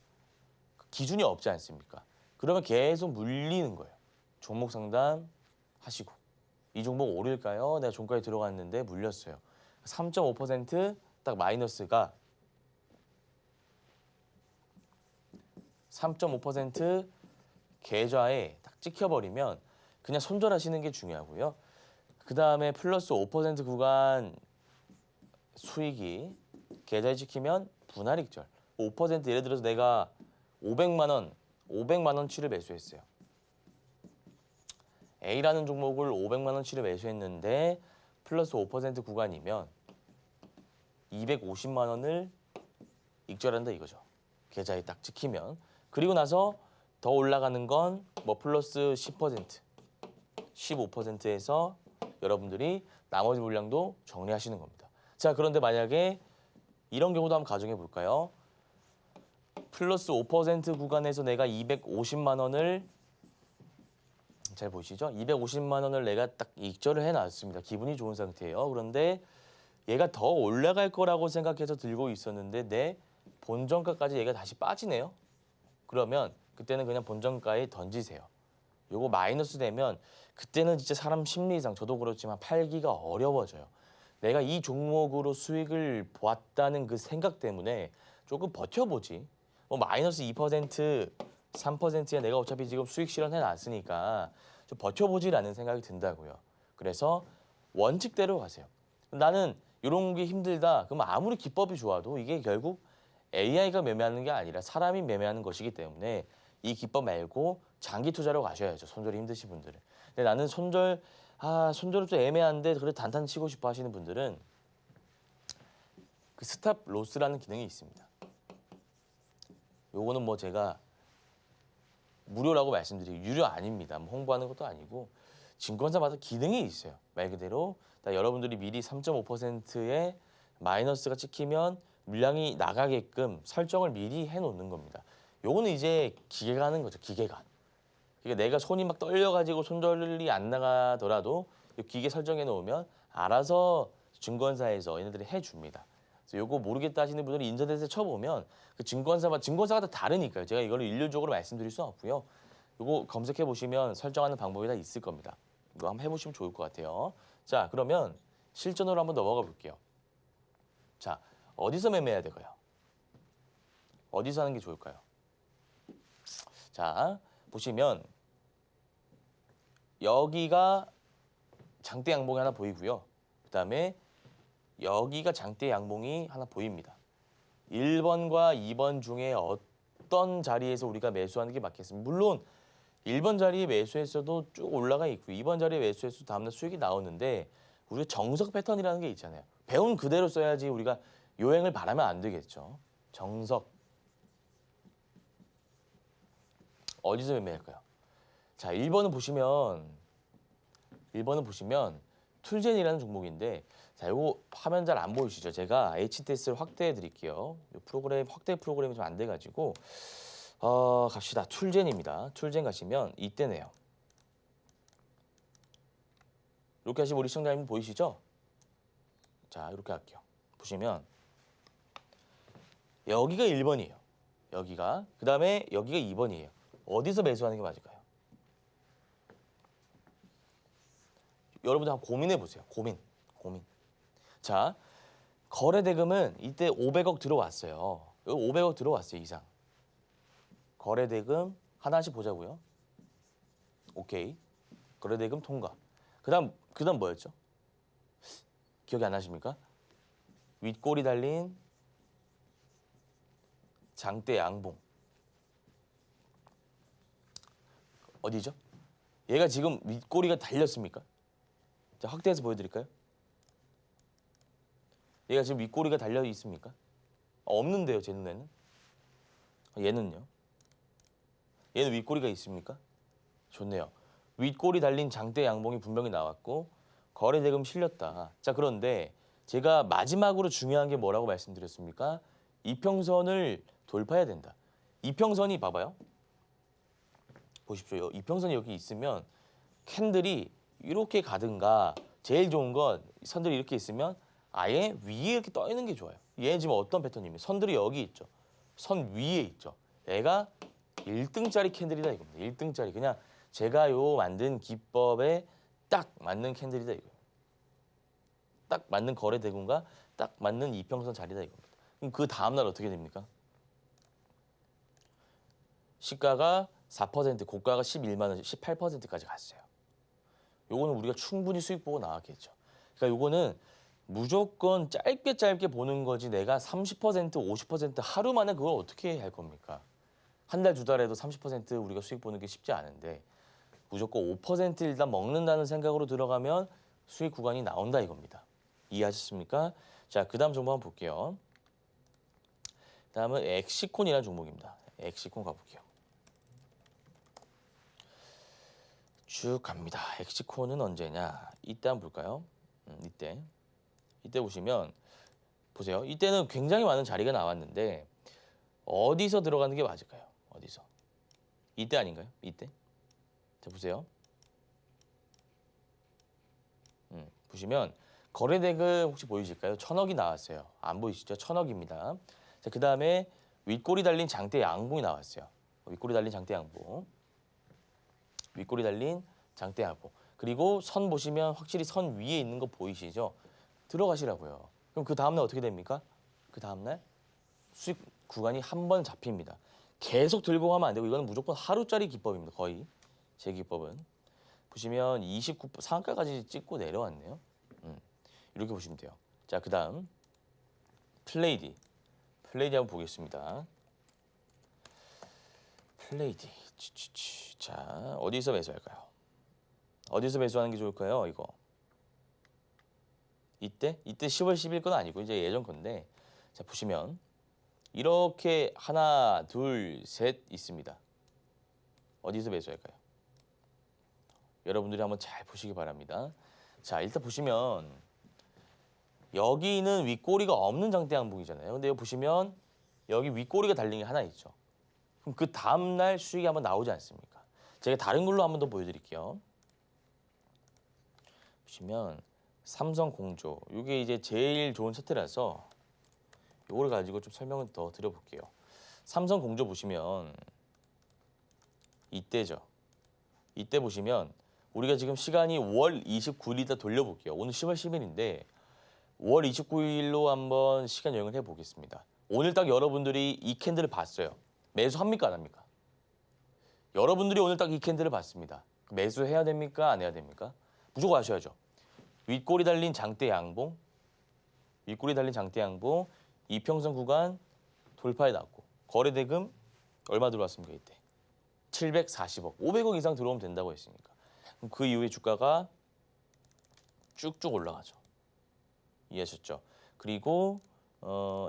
Speaker 3: 기준이 없지 않습니까? 그러면 계속 물리는 거예요. 종목 상담 하시고 이 종목 오를까요? 내가 종가에 들어갔는데 물렸어요. 3.5% 마이너스가 3.5% 계좌에 딱 찍혀버리면 그냥 손절하시는 게 중요하고요. 그 다음에 플러스 5% 구간 수익이 계좌에 찍히면 분할익절. 5% 예를 들어서 내가 500만 원치를 매수했어요. A라는 종목을 500만 원치를 매수했는데 플러스 5% 구간이면 250만 원을 익절한다 이거죠. 계좌에 딱 찍히면. 그리고 나서 더 올라가는 건 뭐 플러스 10%, 15%에서 여러분들이 나머지 물량도 정리하시는 겁니다. 자, 그런데 만약에 이런 경우도 한번 가정해 볼까요? 플러스 5% 구간에서 내가 250만 원을 잘 보시죠? 250만 원을 내가 딱 익절을 해놨습니다. 기분이 좋은 상태예요. 그런데 얘가 더 올라갈 거라고 생각해서 들고 있었는데 내 본전가까지 얘가 다시 빠지네요. 그러면 그때는 그냥 본전가에 던지세요. 요거 마이너스 되면 그때는 진짜 사람 심리상 저도 그렇지만 팔기가 어려워져요. 내가 이 종목으로 수익을 보았다는 그 생각 때문에 조금 버텨보지. 뭐 마이너스 2%, 3%야 내가 어차피 지금 수익 실현해 놨으니까 좀 버텨보지라는 생각이 든다고요. 그래서 원칙대로 가세요. 나는 이런 게 힘들다. 그럼 아무리 기법이 좋아도 이게 결국 AI가 매매하는 게 아니라 사람이 매매하는 것이기 때문에 이 기법 말고 장기 투자로 가셔야죠. 손절이 힘드신 분들은. 근데 나는 손절은 좀 애매한데 그래도 단단 치고 싶어 하시는 분들은 그 스탑 로스라는 기능이 있습니다. 요거는 뭐 제가 무료라고 말씀드리고 유료 아닙니다. 뭐 홍보하는 것도 아니고 증권사마다 기능이 있어요. 말 그대로 여러분들이 미리 3.5%의 마이너스가 찍히면 물량이 나가게끔 설정을 미리 해놓는 겁니다. 요거는 이제 기계가 하는 거죠. 기계가. 그러니까 내가 손이 막 떨려가지고 손절이 안 나가더라도 이 기계 설정해 놓으면 알아서 증권사에서 얘네들이 해줍니다. 그래서 요거 모르겠다 하시는 분들이 인터넷에 쳐보면 그 증권사가 다 다르니까요. 제가 이걸 일률적으로 말씀드릴 수는 없고요. 요거 검색해 보시면 설정하는 방법이 다 있을 겁니다. 이거 한번 해보시면 좋을 것 같아요. 자, 그러면 실전으로 한번 넘어가 볼게요. 자, 어디서 매매해야 될까요? 어디서 하는 게 좋을까요? 자, 보시면 여기가 장대 양봉이 하나 보이고요. 그 다음에 여기가 장대 양봉이 하나 보입니다. 1번과 2번 중에 어떤 자리에서 우리가 매수하는 게 맞겠습니까? 물론 1번 자리에 매수했어도 쭉 올라가 있고 2번 자리에 매수했어도 다음날 수익이 나오는데 우리가 정석 패턴이라는 게 있잖아요. 배운 그대로 써야지 우리가 요행을 바라면 안 되겠죠. 정석. 어디서 매매할까요? 자, 1번은 보시면 툴젠이라는 종목인데 자, 이거 화면 잘 안 보이시죠? 제가 HTS를 확대해 드릴게요. 확대 프로그램이 좀 안 돼 가지고 갑시다. 툴젠입니다. 툴젠 가시면 이때네요. 이렇게 하시면 우리 시청자님 보이시죠? 자, 이렇게 할게요. 보시면 여기가 1번이에요. 여기가. 그다음에 여기가 2번이에요. 어디서 매수하는 게 맞을까요? 여러분들 한번 고민해 보세요. 고민. 자, 거래 대금은 이때 500억 들어왔어요. 500억 들어왔어요, 이상. 거래 대금 하나씩 보자고요. 오케이. 거래 대금 통과. 그다음 뭐였죠? 기억이 안 나십니까? 윗골이 달린 장대 양봉. 어디죠? 얘가 지금 윗꼬리가 달렸습니까? 자, 확대해서 보여드릴까요? 얘가 지금 윗꼬리가 달려 있습니까? 없는데요, 제 눈에는. 얘는요? 얘는 윗꼬리가 있습니까? 좋네요. 윗꼬리 달린 장대 양봉이 분명히 나왔고 거래대금 실렸다. 자, 그런데 제가 마지막으로 중요한 게 뭐라고 말씀드렸습니까? 이평선을 돌파해야 된다. 이평선이 봐봐요. 보십시오. 이평선이 여기 있으면 캔들이 이렇게 가든가 제일 좋은 건 선들이 이렇게 있으면 아예 위에 이렇게 떠 있는 게 좋아요. 얘 지금 어떤 패턴이면 선들이 여기 있죠. 선 위에 있죠. 얘가 1등짜리 캔들이다 이겁니다. 1등짜리. 그냥 제가 요 만든 기법에 딱 맞는 캔들이다 이거예요. 딱 맞는 거래 대금과 딱 맞는 이평선 자리다 이겁니다. 그럼 그 다음 날 어떻게 됩니까? 시가가 4%, 고가가 11만 원, 18%까지 갔어요. 요거는 우리가 충분히 수익 보고 나왔겠죠. 그러니까 요거는 무조건 짧게 보는 거지 내가 30%, 50% 하루 만에 그걸 어떻게 할 겁니까? 한 달, 두 달에도 30% 우리가 수익 보는 게 쉽지 않은데 무조건 5% 일단 먹는다는 생각으로 들어가면 수익 구간이 나온다 이겁니다. 이해하셨습니까? 자, 그 다음 종목 한번 볼게요. 다음은 엑시콘이라는 종목입니다. 엑시콘 가볼게요. 쭉 갑니다. 엑시콘은 언제냐? 이때 한번 볼까요? 이때 보시면 보세요. 이때는 굉장히 많은 자리가 나왔는데 어디서 들어가는 게 맞을까요? 어디서? 이때 아닌가요? 이때? 자, 보세요. 보시면 거래대금 혹시 보이실까요? 1,000억이 나왔어요. 안 보이시죠? 1,000억입니다. 자, 그 다음에 윗꼬리 달린 장대 양봉이 나왔어요. 윗꼬리 달린 장대 양봉. 윗꼬리 달린 장대 양봉. 그리고 선 보시면 확실히 선 위에 있는 거 보이시죠? 들어가시라고요. 그럼 그 다음날 어떻게 됩니까? 그 다음날 수익 구간이 한 번 잡힙니다. 계속 들고 가면 안 되고 이거는 무조건 하루짜리 기법입니다. 거의 제 기법은. 보시면 29% 상한가까지 찍고 내려왔네요. 이렇게 보시면 돼요. 자, 그 다음 플레이디 한번 보겠습니다. 플레이디. 자, 어디서 매수할까요? 어디서 매수하는 게 좋을까요? 이거 이때 10월 10일 건 아니고 이제 예전 건데, 자, 보시면 이렇게 하나, 둘, 셋 있습니다. 어디서 매수할까요? 여러분들이 한번 잘 보시기 바랍니다. 자, 일단 보시면 여기는 윗꼬리가 없는 장대 양봉이잖아요. 근데 여기 보시면 여기 윗꼬리가 달린 게 하나 있죠. 그럼 그 다음날 수익이 한번 나오지 않습니까? 제가 다른 걸로 한번 더 보여드릴게요. 보시면 삼성공조, 이게 이제 제일 좋은 차트라서 이걸 가지고 좀 설명을 더 드려볼게요. 삼성공조 보시면 이때죠. 이때 보시면 우리가 지금 시간이 5월 29일이다 돌려볼게요. 오늘 10월 10일인데 5월 29일로 한번 시간 여행을 해보겠습니다. 오늘 딱 여러분들이 이 캔들을 봤어요. 매수합니까? 안 합니까? 여러분들이 오늘 딱 이 캔들을 봤습니다. 매수해야 됩니까? 안 해야 됩니까? 무조건 하셔야죠. 윗꼬리 달린 장대 양봉, 이평선 구간 돌파해 놨고 거래대금 얼마 들어왔습니까? 이때 740억, 500억 이상 들어오면 된다고 했으니까. 그럼 그 이후에 주가가 쭉쭉 올라가죠. 이해하셨죠? 그리고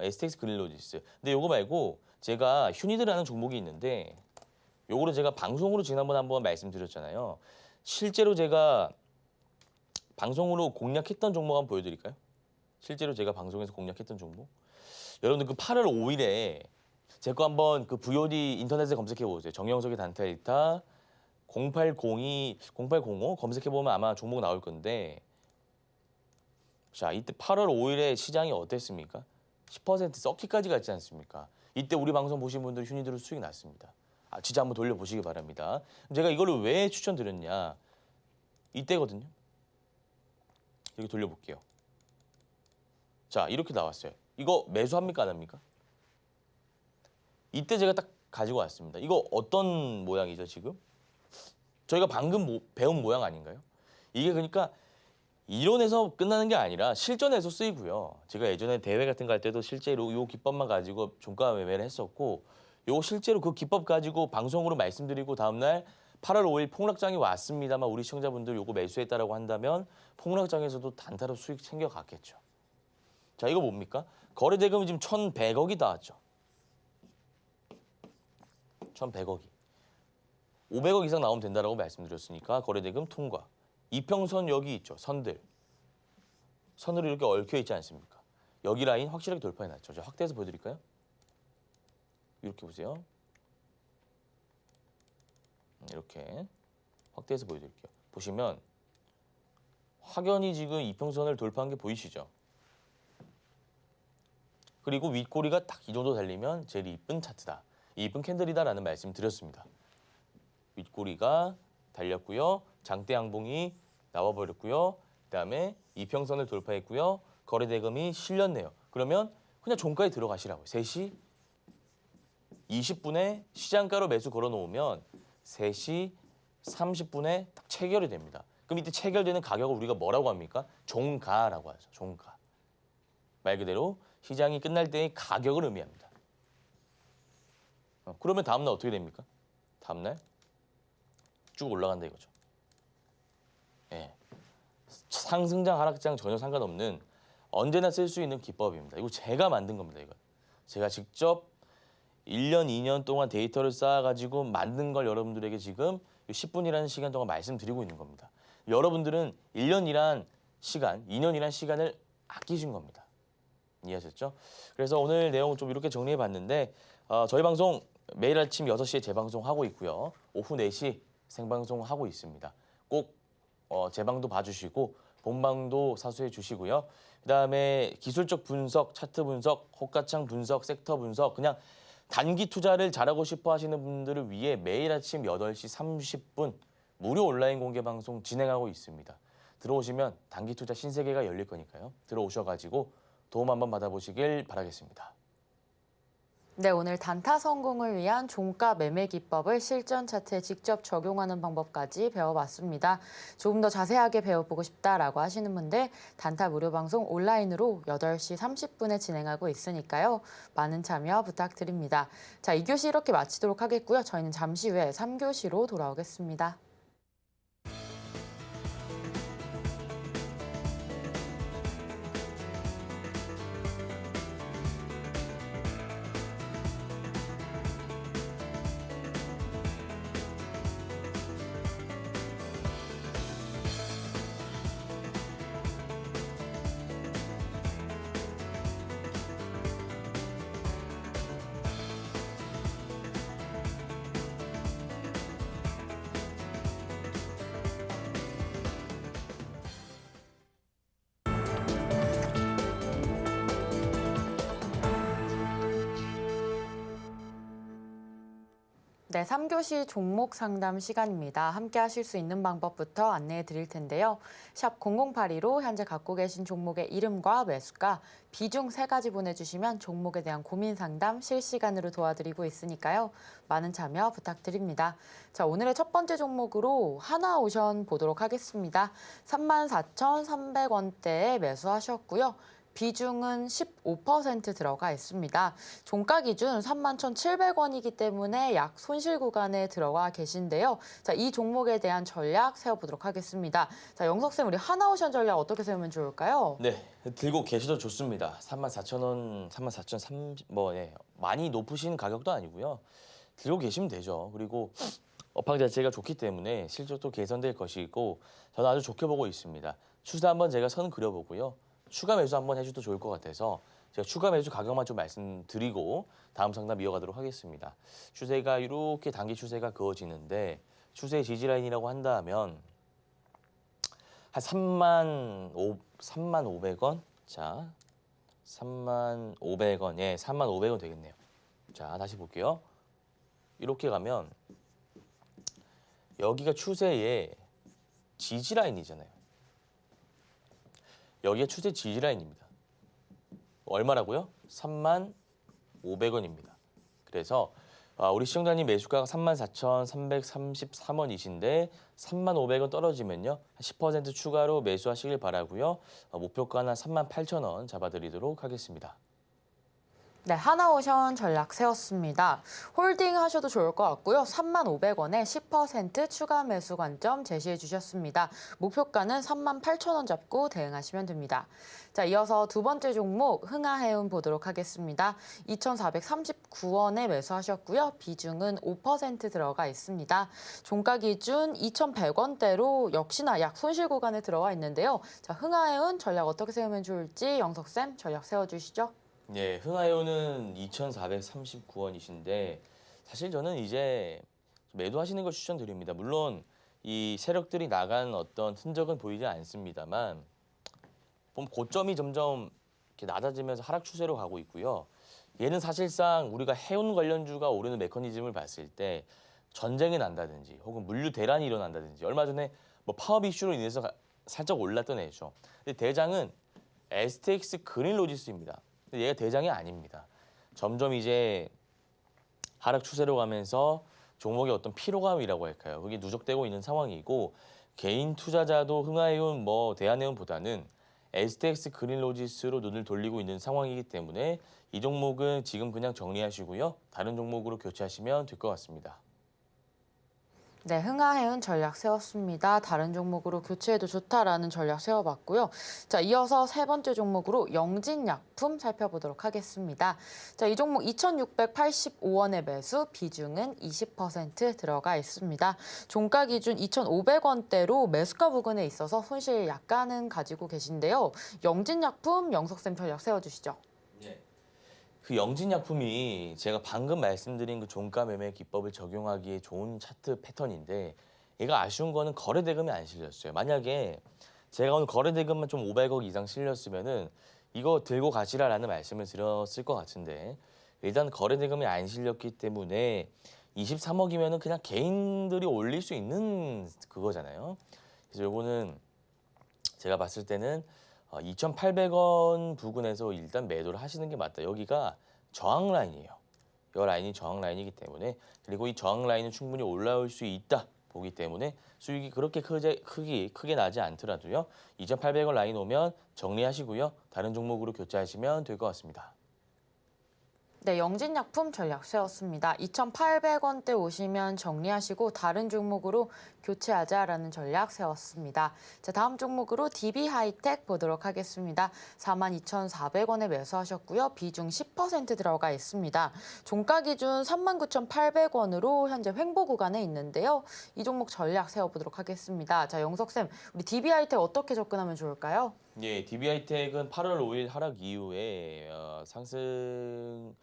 Speaker 3: STX 그릴로지스. 근데 요거 말고 제가 휴니드라는 종목이 있는데 요거를 제가 방송으로 지난번에 한번 말씀드렸잖아요. 실제로 제가 방송으로 공략했던 종목 한번 보여드릴까요? 실제로 제가 방송에서 공략했던 종목. 여러분들 그 8월 5일에 제 거 한번 그 VOD 인터넷에 검색해 보세요. 정영석의 단타 1타 0805 검색해 보면 아마 종목 나올 건데, 자, 이때 8월 5일에 시장이 어땠습니까? 10% 썩기까지 갔지 않습니까? 이때 우리 방송 보신 분들 휴니드로 수익이 났습니다. 아, 진짜 한번 돌려보시기 바랍니다. 제가 이거를 왜 추천드렸냐? 이때거든요. 이렇게 돌려볼게요. 자, 이렇게 나왔어요. 이거 매수합니까? 안 합니까? 이때 제가 딱 가지고 왔습니다. 이거 어떤 모양이죠, 지금? 저희가 방금 배운 모양 아닌가요? 이게 그러니까 이론에서 끝나는 게 아니라 실전에서 쓰이고요. 제가 예전에 대회 같은 거 할 때도 실제로 요 기법만 가지고 종가 매매를 했었고, 요 실제로 그 기법 가지고 방송으로 말씀드리고 다음날 8월 5일 폭락장이 왔습니다만 우리 시청자분들 요거 매수했다라고 한다면 폭락장에서도 단타로 수익 챙겨갔겠죠. 자, 이거 뭡니까? 거래대금이 지금 1,100억이 나왔죠. 1,100억이. 500억 이상 나오면 된다라고 말씀드렸으니까 거래대금 통과. 이평선 여기 있죠. 선들. 선으로 이렇게 얽혀 있지 않습니까? 여기 라인 확실하게 돌파해놨죠. 자, 확대해서 보여드릴까요? 이렇게 보세요. 이렇게 확대해서 보여드릴게요. 보시면 확연히 지금 이평선을 돌파한 게 보이시죠? 그리고 윗꼬리가 딱 이 정도 달리면 제일 이쁜 차트다. 이쁜 캔들이다라는 말씀 드렸습니다. 윗꼬리가 달렸고요. 장대 양봉이 나와버렸고요. 그다음에 이평선을 돌파했고요. 거래대금이 실렸네요. 그러면 그냥 종가에 들어가시라고요. 3시 20분에 시장가로 매수 걸어놓으면 3시 30분에 딱 체결이 됩니다. 그럼 이때 체결되는 가격을 우리가 뭐라고 합니까? 종가라고 하죠. 종가. 말 그대로 시장이 끝날 때의 가격을 의미합니다. 그러면 다음날 어떻게 됩니까? 다음날 쭉 올라간다 이거죠. 예. 상승장 하락장 전혀 상관없는 언제나 쓸 수 있는 기법입니다. 이거 제가 만든 겁니다. 이거 제가 직접 1년, 2년 동안 데이터를 쌓아가지고 만든 걸 여러분들에게 지금 10분이라는 시간 동안 말씀드리고 있는 겁니다. 여러분들은 1년이란 시간, 2년이란 시간을 아끼신 겁니다. 이해하셨죠? 그래서 오늘 내용 좀 이렇게 정리해봤는데 저희 방송 매일 아침 6시에 재방송하고 있고요. 오후 4시 생방송하고 있습니다. 꼭 재방도 봐주시고 본방도 사수해 주시고요. 그다음에 기술적 분석, 차트 분석, 호가창 분석, 섹터 분석 그냥 단기 투자를 잘하고 싶어 하시는 분들을 위해 매일 아침 8시 30분 무료 온라인 공개 방송 진행하고 있습니다. 들어오시면 단기 투자 신세계가 열릴 거니까요. 들어오셔가지고 도움 한번 받아보시길 바라겠습니다.
Speaker 2: 네, 오늘 단타 성공을 위한 종가 매매 기법을 실전 차트에 직접 적용하는 방법까지 배워봤습니다. 조금 더 자세하게 배워보고 싶다라고 하시는 분들 단타 무료 방송 온라인으로 8시 30분에 진행하고 있으니까요. 많은 참여 부탁드립니다. 자, 2교시 이렇게 마치도록 하겠고요. 저희는 잠시 후에 3교시로 돌아오겠습니다. 네, 3교시 종목 상담 시간입니다. 함께 하실 수 있는 방법부터 안내해 드릴 텐데요. 샵 0082로 현재 갖고 계신 종목의 이름과 매수가, 비중 3가지 보내주시면 종목에 대한 고민 상담 실시간으로 도와드리고 있으니까요. 많은 참여 부탁드립니다. 자, 오늘의 첫 번째 종목으로 하나오션 보도록 하겠습니다. 34,300원대에 매수하셨고요. 비중은 15% 들어가 있습니다. 종가 기준 31,700원이기 때문에 약 손실 구간에 들어가 계신데요. 자, 이 종목에 대한 전략 세워보도록 하겠습니다. 자, 영석쌤, 우리 하나오션 전략 어떻게 세우면 좋을까요?
Speaker 3: 네, 들고 계셔도 좋습니다. 34,000원, 34,030, 많이 높으신 가격도 아니고요. 들고 계시면 되죠. 그리고 업황 자체가 좋기 때문에 실적도 개선될 것이고 저는 아주 좋게 보고 있습니다. 추세 한번 제가 선 그려보고요. 추가 매수 한번 해줘도 좋을 것 같아서 제가 추가 매수 가격만 좀 말씀드리고 다음 상담 이어가도록 하겠습니다. 추세가 이렇게 단기 추세가 그어지는데 추세 지지 라인이라고 한다면 한 3,500원? 자, 3,500원. 예, 3,500원 되겠네요. 자, 다시 볼게요. 이렇게 가면 여기가 추세의 지지 라인이잖아요. 여기가 추세 지지 라인입니다. 얼마라고요? 3,500원입니다. 그래서 우리 시청자님 매수가가 34,333원이신데 3,500원 떨어지면요. 10% 추가로 매수하시길 바라고요. 목표가는 38,000원 잡아드리도록 하겠습니다.
Speaker 2: 네, 하나오션 전략 세웠습니다. 홀딩 하셔도 좋을 것 같고요. 35,000원에 10% 추가 매수 관점 제시해 주셨습니다. 목표가는 38,000원 잡고 대응하시면 됩니다. 자, 이어서 두 번째 종목 흥하해운 보도록 하겠습니다. 2,439원에 매수하셨고요. 비중은 5% 들어가 있습니다. 종가 기준 2,100원대로 역시나 약 손실 구간에 들어와 있는데요. 자, 흥하해운 전략 어떻게 세우면 좋을지 영석쌤 전략 세워주시죠.
Speaker 3: 네, 흥하해운은 2,439원이신데 사실 저는 이제 매도하시는 걸 추천드립니다. 물론 이 세력들이 나간 어떤 흔적은 보이지 않습니다만 보면 고점이 점점 이렇게 낮아지면서 하락 추세로 가고 있고요. 얘는 사실상 우리가 해운 관련주가 오르는 메커니즘을 봤을 때 전쟁이 난다든지 혹은 물류 대란이 일어난다든지 얼마 전에 뭐 파업 이슈로 인해서 살짝 올랐던 애죠. 근데 대장은 STX 그린로지스입니다. 근데 얘가 대장이 아닙니다. 점점 이제 하락 추세로 가면서 종목의 어떤 피로감이라고 할까요? 그게 누적되고 있는 상황이고 개인 투자자도 흥하해운 대한해운보다는 STX 그린로지스로 눈을 돌리고 있는 상황이기 때문에 이 종목은 지금 그냥 정리하시고요. 다른 종목으로 교체하시면 될 것 같습니다.
Speaker 2: 네, 흥하해운 전략 세웠습니다. 다른 종목으로 교체해도 좋다라는 전략 세워봤고요. 자, 이어서 세 번째 종목으로 영진약품 살펴보도록 하겠습니다. 자, 이 종목 2,685원에 매수, 비중은 20% 들어가 있습니다. 종가 기준 2,500원대로 매수가 부근에 있어서 손실 약간은 가지고 계신데요. 영진약품 영석쌤 전략 세워주시죠.
Speaker 3: 네. 그 영진약품이 제가 방금 말씀드린 그 종가 매매 기법을 적용하기에 좋은 차트 패턴인데 얘가 아쉬운 거는 거래 대금이 안 실렸어요. 만약에 제가 오늘 거래 대금만 좀 500억 이상 실렸으면은 이거 들고 가시라라는 말씀을 드렸을 것 같은데 일단 거래 대금이 안 실렸기 때문에 23억이면은 그냥 개인들이 올릴 수 있는 그거잖아요. 그래서 요거는 제가 봤을 때는 2,800원 부근에서 일단 매도를 하시는 게 맞다. 여기가 저항 라인이에요. 이 라인이 저항 라인이기 때문에 그리고 이 저항 라인은 충분히 올라올 수 있다 보기 때문에 수익이 그렇게 크게 나지 않더라도요. 2,800원 라인 오면 정리하시고요. 다른 종목으로 교체하시면 될 것 같습니다.
Speaker 2: 네, 영진약품 전략 세웠습니다. 2,800원대 오시면 정리하시고 다른 종목으로 교체하자라는 전략 세웠습니다. 자, 다음 종목으로 DB하이텍 보도록 하겠습니다. 42,400원에 매수하셨고요. 비중 10% 들어가 있습니다. 종가 기준 39,800원으로 현재 횡보 구간에 있는데요. 이 종목 전략 세워보도록 하겠습니다. 자, 영석쌤, 우리 DB하이텍 어떻게 접근하면 좋을까요?
Speaker 3: 예, DB하이텍은 8월 5일 하락 이후에 상승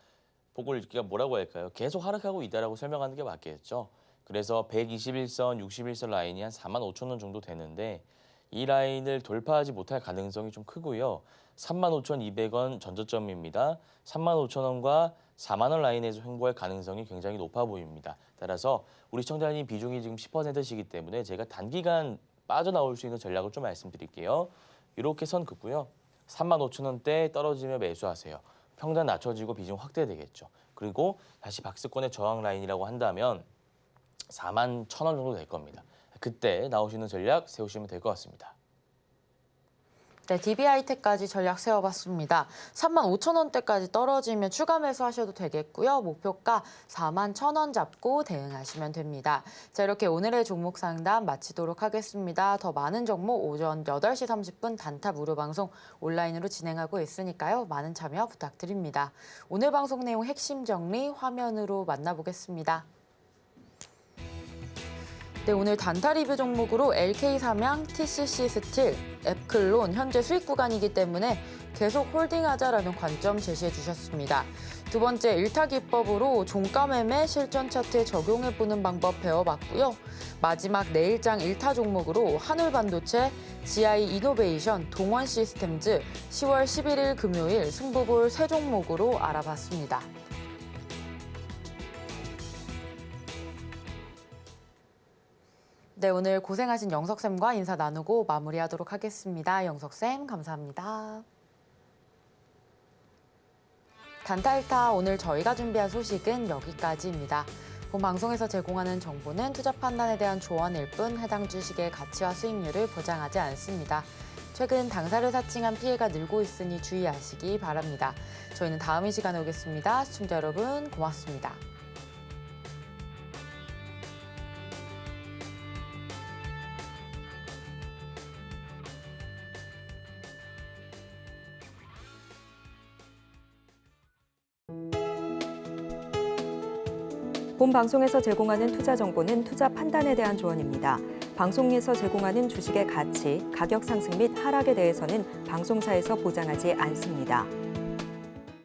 Speaker 3: 폭을 뭐라고 할까요? 계속 하락하고 있다라고 설명하는 게 맞겠죠. 그래서 121선, 61선 라인이 한 45,000원 정도 되는데 이 라인을 돌파하지 못할 가능성이 좀 크고요. 35,200원 전저점입니다. 35,000원과 4만 원 라인에서 횡보할 가능성이 굉장히 높아 보입니다. 따라서 우리 시청자님 비중이 지금 10%시기 때문에 제가 단기간 빠져나올 수 있는 전략을 좀 말씀드릴게요. 이렇게 선 긋고요. 35,000원대 떨어지면 매수하세요. 평단 낮춰지고 비중 확대되겠죠. 그리고 다시 박스권의 저항 라인이라고 한다면 41,000원 정도 될 겁니다. 그때 나오시는 전략 세우시면 될 것 같습니다.
Speaker 2: 네, DB하이텍까지 전략 세워봤습니다. 35,000원대까지 떨어지면 추가 매수하셔도 되겠고요. 목표가 41,000원 잡고 대응하시면 됩니다. 자, 이렇게 오늘의 종목 상담 마치도록 하겠습니다. 더 많은 종목 오전 8시 30분 단타 무료 방송 온라인으로 진행하고 있으니까요. 많은 참여 부탁드립니다. 오늘 방송 내용 핵심 정리 화면으로 만나보겠습니다. 네, 오늘 단타 리뷰 종목으로 LK삼양, TCC 스틸, 앱클론 현재 수익 구간이기 때문에 계속 홀딩하자라는 관점 제시해 주셨습니다. 두 번째, 일타 기법으로 종가 매매 실전 차트에 적용해보는 방법 배워봤고요. 마지막 내일장 일타 종목으로 한울반도체, GI 이노베이션, 동원 시스템즈 10월 11일 금요일 승부볼 세 종목으로 알아봤습니다. 네, 오늘 고생하신 영석쌤과 인사 나누고 마무리하도록 하겠습니다. 영석쌤, 감사합니다. 단타일타 오늘 저희가 준비한 소식은 여기까지입니다. 본 방송에서 제공하는 정보는 투자 판단에 대한 조언일 뿐 해당 주식의 가치와 수익률을 보장하지 않습니다. 최근 당사를 사칭한 피해가 늘고 있으니 주의하시기 바랍니다. 저희는 다음 이 시간에 오겠습니다. 시청자 여러분 고맙습니다.
Speaker 1: 본 방송에서 제공하는 투자 정보는 투자 판단에 대한 조언입니다. 방송에서 제공하는 주식의 가치, 가격 상승 및 하락에 대해서는 방송사에서 보장하지 않습니다.